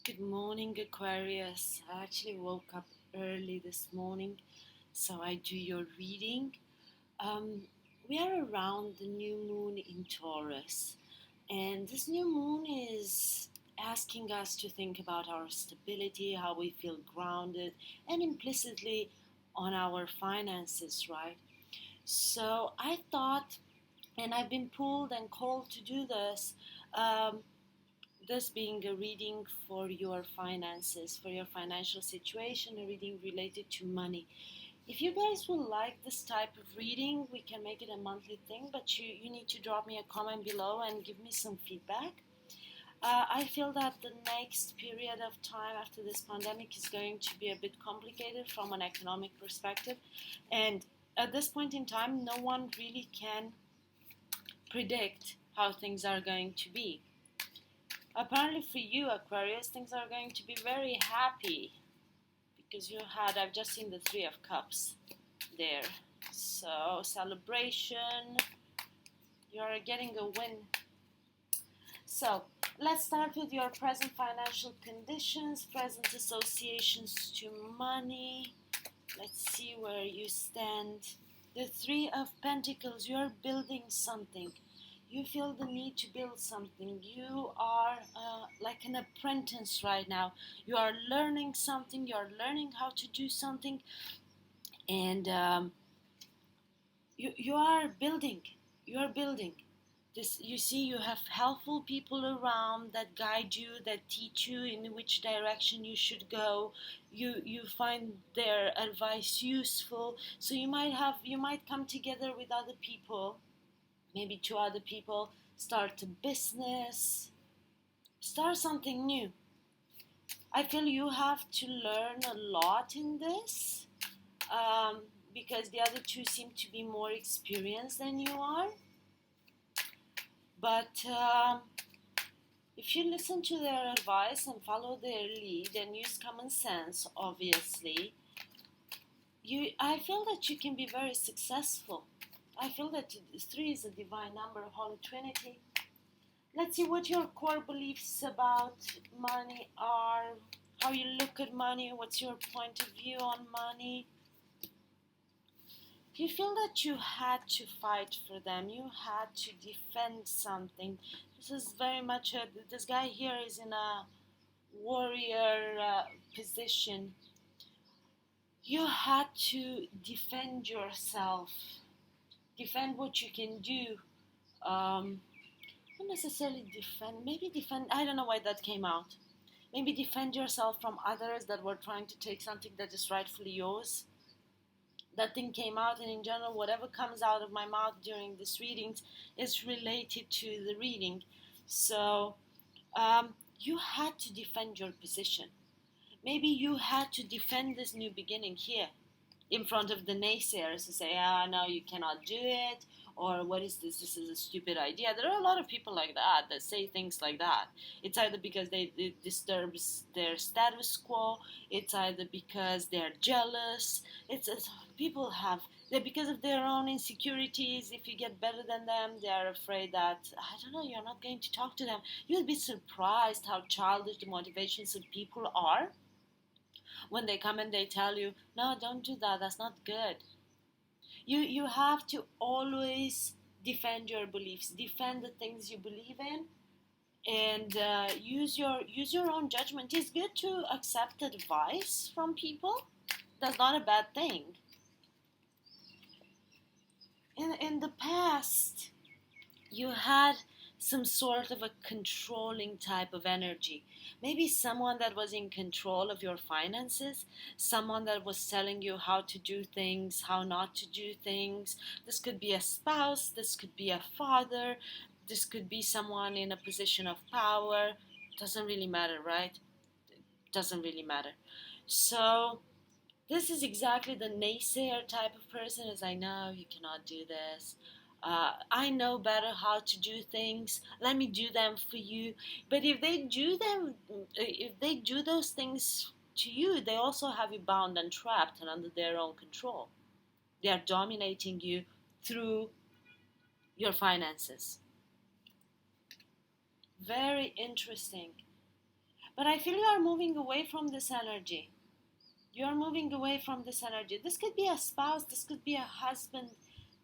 Good morning, Aquarius. I actually woke up early this morning, so I do your reading. Um, we are around the new moon in Taurus, and this new moon is asking us to think about our stability, how we feel grounded, and implicitly on our finances, right? So I thought, and I've been pulled and called to do this. Um, this being a reading for your finances, for your financial situation, a reading related to money. If you guys will like this type of reading, we can make it a monthly thing, but you need to drop me a comment below and give me some feedback. I feel that the next period of time after this pandemic is going to be a bit complicated from an economic perspective, and at this point in time, no one really can predict how things are going to be. Apparently, for you, Aquarius, things are going to be very happy because I've just seen the Three of Cups there. So, celebration, you're getting a win. So, let's start with your present financial conditions, present associations to money. Let's see where you stand. The Three of Pentacles, you're building something. You feel the need to build something. You are like an apprentice right now. You are learning something. You are learning how to do something, and you are building. You are building. This, you see, you have helpful people around that guide you, that teach you in which direction you should go. You find their advice useful. So you might come together with other people, maybe two other people, start a business, start something new. I feel you have to learn a lot in this, um, because the other two seem to be more experienced than you are. But if you listen to their advice and follow their lead and use common sense, obviously, I feel that you can be very successful. I feel that 3 is a divine number, Holy Trinity. Let's see what your core beliefs about money are, how you look at money, what's your point of view on money. You feel that you had to fight for them, you had to defend something. This is very much this guy here is in a warrior position. You had to defend yourself, defend what you can do. Not necessarily defend, maybe defend, I don't know why that came out. Maybe defend yourself from others that were trying to take something that is rightfully yours. That thing came out, and in general, whatever comes out of my mouth during these readings is related to the reading. So, you had to defend your position. Maybe you had to defend this new beginning here in front of the naysayers to say, no, you cannot do it, or what is this? This is a stupid idea. There are a lot of people like that say things like that. It's either because it disturbs their status quo, it's either because they're jealous. It's people have, they because of their own insecurities. If you get better than them, they're afraid that, I don't know, you're not going to talk to them. You'll be surprised how childish the motivations of people are when they come and they tell you, no, don't do that, that's not good. You have to always defend your beliefs, defend the things you believe in, and use your own judgment. It's good to accept advice from people. That's not a bad thing. In the past, you had some sort of a controlling type of energy. Maybe someone that was in control of your finances, someone that was telling you how to do things, how not to do things. This could be a spouse, this could be a father, this could be someone in a position of power. Doesn't really matter, right? Doesn't really matter. So, this is exactly the naysayer type of person, as I know you cannot do this. I know better how to do things. Let me do them for you. But if they do those things to you, they also have you bound and trapped and under their own control. They are dominating you through your finances. Very interesting. But I feel you are moving away from this energy. You are moving away from this energy. This could be a spouse, this could be a husband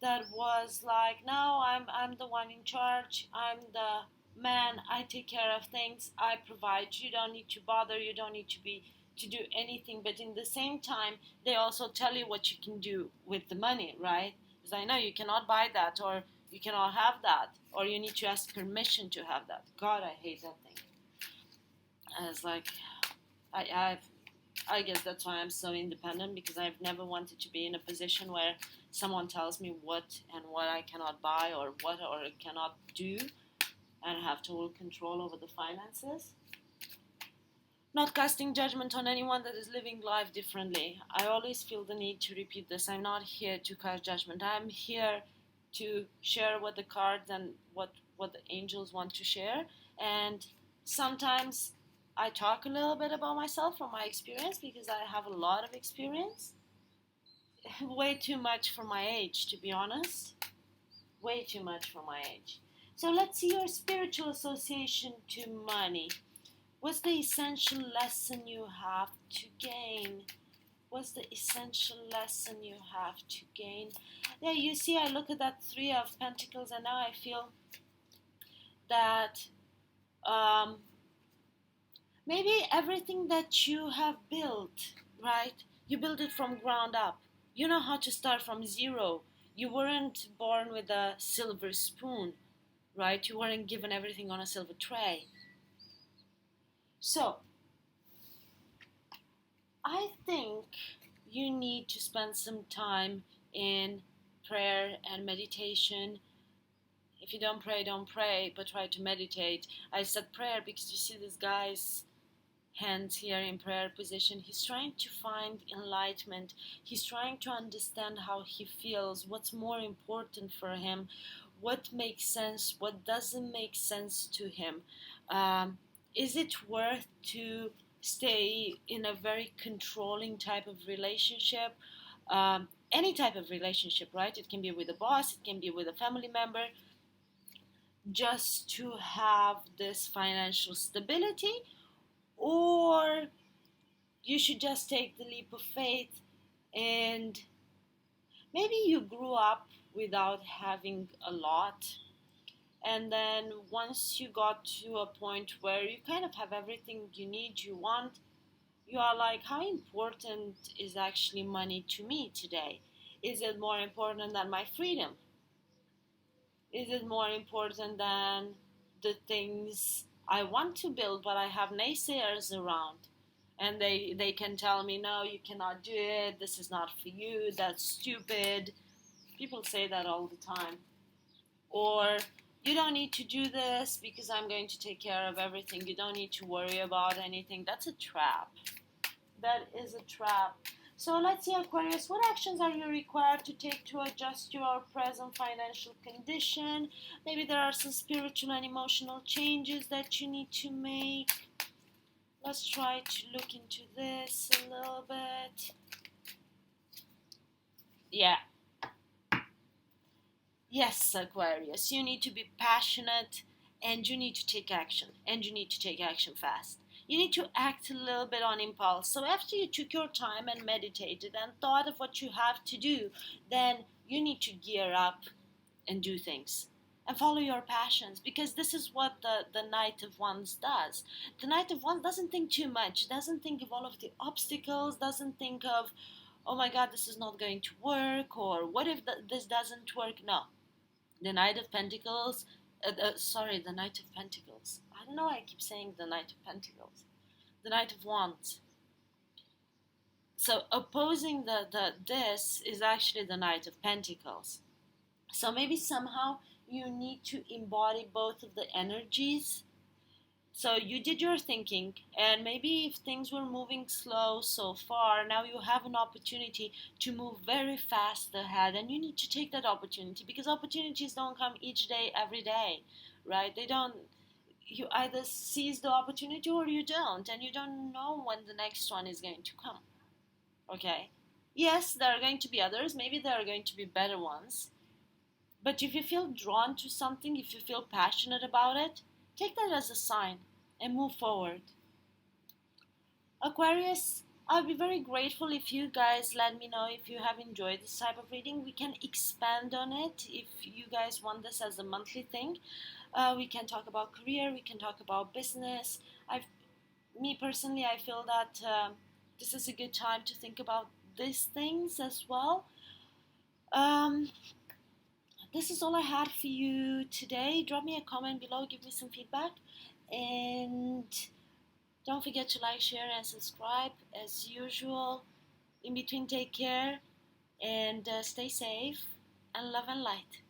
that was like, no, I'm the one in charge. I'm the man. I take care of things. I provide. You don't need to bother. You don't need to do anything. But in the same time, they also tell you what you can do with the money, right? Because I know you cannot buy that, or you cannot have that, or you need to ask permission to have that. God, I hate that thing. And it's like I I guess that's why I'm so independent, because I've never wanted to be in a position where someone tells me what and what I cannot buy or what or cannot do, and have total control over the finances. Not casting judgment on anyone that is living life differently. I always feel the need to repeat this. I'm not here to cast judgment. I'm here to share what the cards and what the angels want to share. And sometimes I talk a little bit about myself from my experience, because I have a lot of experience. Way too much for my age, to be honest. Way too much for my age. So let's see your spiritual association to money. What's the essential lesson you have to gain? What's the essential lesson you have to gain? Yeah, you see, I look at that Three of Pentacles, and now I feel that maybe everything that you have built, right? You built it from ground up. You know how to start from zero. You weren't born with a silver spoon, right? You weren't given everything on a silver tray. So, I think you need to spend some time in prayer and meditation. If you don't pray, but try to meditate. I said prayer because you see this guy's hands here in prayer position. He's trying to find enlightenment. He's trying to understand how he feels, what's more important for him, what makes sense, what doesn't make sense to him. Is it worth to stay in a very controlling type of relationship? Any type of relationship, right? It can be with a boss, it can be with a family member, just to have this financial stability, or you should just take the leap of faith. And maybe you grew up without having a lot, and then once you got to a point where you kind of have everything you need, you want, you are like, how important is actually money to me today? Is it more important than my freedom? Is it more important than the things I want to build, but I have naysayers around? And they can tell me, no, you cannot do it, this is not for you, that's stupid. People say that all the time. Or, you don't need to do this because I'm going to take care of everything. You don't need to worry about anything. That's a trap. That is a trap. So let's see, Aquarius, what actions are you required to take to adjust your present financial condition? Maybe there are some spiritual and emotional changes that you need to make. Let's try to look into this a little bit. Yeah. Yes, Aquarius, you need to be passionate, and you need to take action, and you need to take action fast. You need to act a little bit on impulse. So after you took your time and meditated and thought of what you have to do, then you need to gear up and do things and follow your passions, because this is what the Knight of Wands does. The Knight of Wands doesn't think too much, doesn't think of all of the obstacles, doesn't think of, oh my god, this is not going to work, or what if this doesn't work. No. The Knight of Pentacles, the Knight of Pentacles. I don't know why I keep saying the Knight of Pentacles. The Knight of Wands. So opposing this is actually the Knight of Pentacles. So maybe somehow you need to embody both of the energies. So you did your thinking, and maybe if things were moving slow so far, now you have an opportunity to move very fast ahead, and you need to take that opportunity, because opportunities don't come each day, every day, right? They don't. You either seize the opportunity or you don't, and you don't know when the next one is going to come. Okay? Yes, there are going to be others, maybe there are going to be better ones, but if you feel drawn to something, if you feel passionate about it, take that as a sign and move forward. Aquarius, I'll be very grateful if you guys let me know if you have enjoyed this type of reading. We can expand on it if you guys want this as a monthly thing. We can talk about career, we can talk about business. I've, me personally, I feel that this is a good time to think about these things as well. Um, this is all I had for you today. Drop me a comment below, give me some feedback, and don't forget to like, share, and subscribe as usual. In between, take care and stay safe and love and light.